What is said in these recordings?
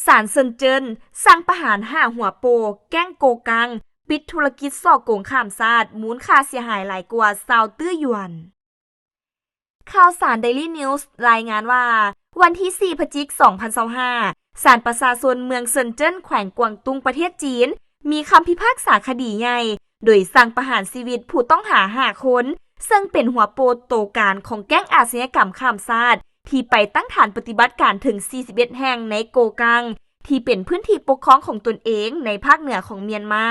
ศาลเซินเจิ้นสั่งประหาร5หัวโปแก๊งโกกังปิดธุรกิจส่อโกงข้ามชาติมูลค่าเสียหายหลายกว่า20ตื้อหยวนข่าวสาร Daily News รายงานว่าวันที่4พฤศจิกายน2025ศาลประชาชนเมืองเซินเจิ้นแขวงกวางตุ้งประเทศจีนมีคำพิพากษาคดีใหญ่โดยสั่งประหารชีวิตผู้ต้องหา5คนซึ่งเป็นหัวโปโตการของแก๊งอาชญากรรมข้ามชาติที่ไปตั้งฐานปฏิบัติการถึง41แห่งในโกกังที่เป็นพื้นที่ปกครองของตนเองในภาคเหนือของเมียนมา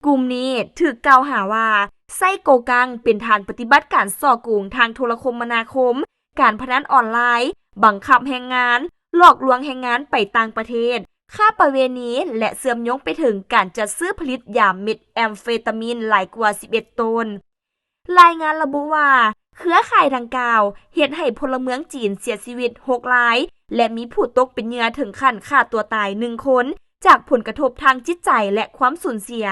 กลุ่มนี้ถูกกล่าวหาว่าไส้โกกังเป็นฐานปฏิบัติการส่อโกงทางโทรคมนาคมการพนันออนไลน์บังคับแรงงานหลอกลวงแรงงานไปต่างประเทศค่าประเวณีและเสื่อมโยงไปถึงการจัดซื้อผลิตยาเม็ดแอมเฟตามีนหลายกว่า11ตนรายงานระบุว่าเครือข่ายดังกล่าวเฮ็ดให้พลเมืองจีนเสียชีวิต6รายและมีผู้ตกเป็นเหยื่อถึงขั้นฆ่าตัวตาย1คนจากผลกระทบทางจิตใจและความสูญเสีย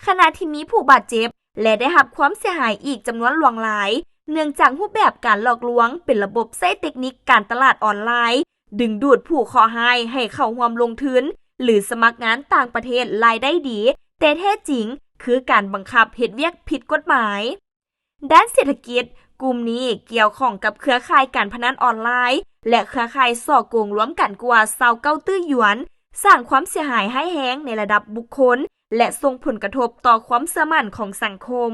ขณะที่มีผู้บาดเจ็บและได้รับความเสียหายอีกจำนวนหลวงหลายเนื่องจากรูปแบบการหลอกลวงเป็นระบบใช้เทคนิคการตลาดออนไลน์ดึงดูดผู้ขอให้เข้าร่วมลงทุนหรือสมัครงานต่างประเทศรายได้ดีแต่แท้จริงคือการบังคับเฮ็ดเวียกผิดกฎหมายด้านเศรษฐกิจกลุ่มนี้เกี่ยวข้องกับเครือข่ายการพนันออนไลน์และเครือข่ายส่อโกงรวมกันกว่า29ตื้อหยวนสร้างความเสียหายให้แรงในระดับบุคคลและส่งผลกระทบต่อความเชื่อมั่นของสังคม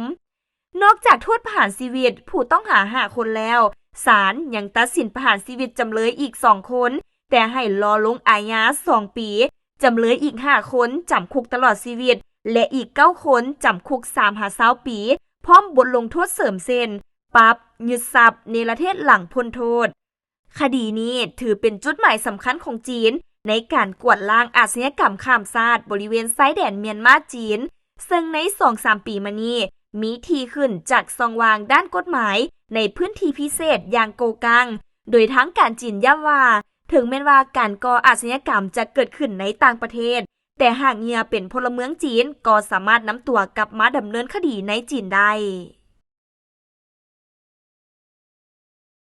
นอกจากโทษประหารชีวิตผู้ต้องหา5คนแล้วศาลยังตัดสินประหารชีวิตจำเลยอีก2คนแต่ให้รอลงอาญา2ปีจำเลยอีก5คนจำคุกตลอดชีวิตและอีก9คนจำคุก3-20ปีพร้อมบทลงโทษเสริมเช่นปรับยึดทรัพย์ในประเทศหลังพ้นโทษคดีนี้ถือเป็นจุดหมายสำคัญของจีนในการกวาดล้างอาชญากรรมข้ามชาติบริเวณชายแดนเมียนมาจีนซึ่งใน 2-3 ปีมานี้มีทีขึ้นจากช่องว่างด้านกฎหมายในพื้นที่พิเศษอย่างโกกังโดยทั้งการจีนย้ำว่าถึงแม้ว่าการก่ออาชญากรรมจะเกิดขึ้นในต่างประเทศแต่หากเหยื่อเป็นพลเมืองจีนก็สามารถนำตัวกลับมาดำเนินคดีในจีนได้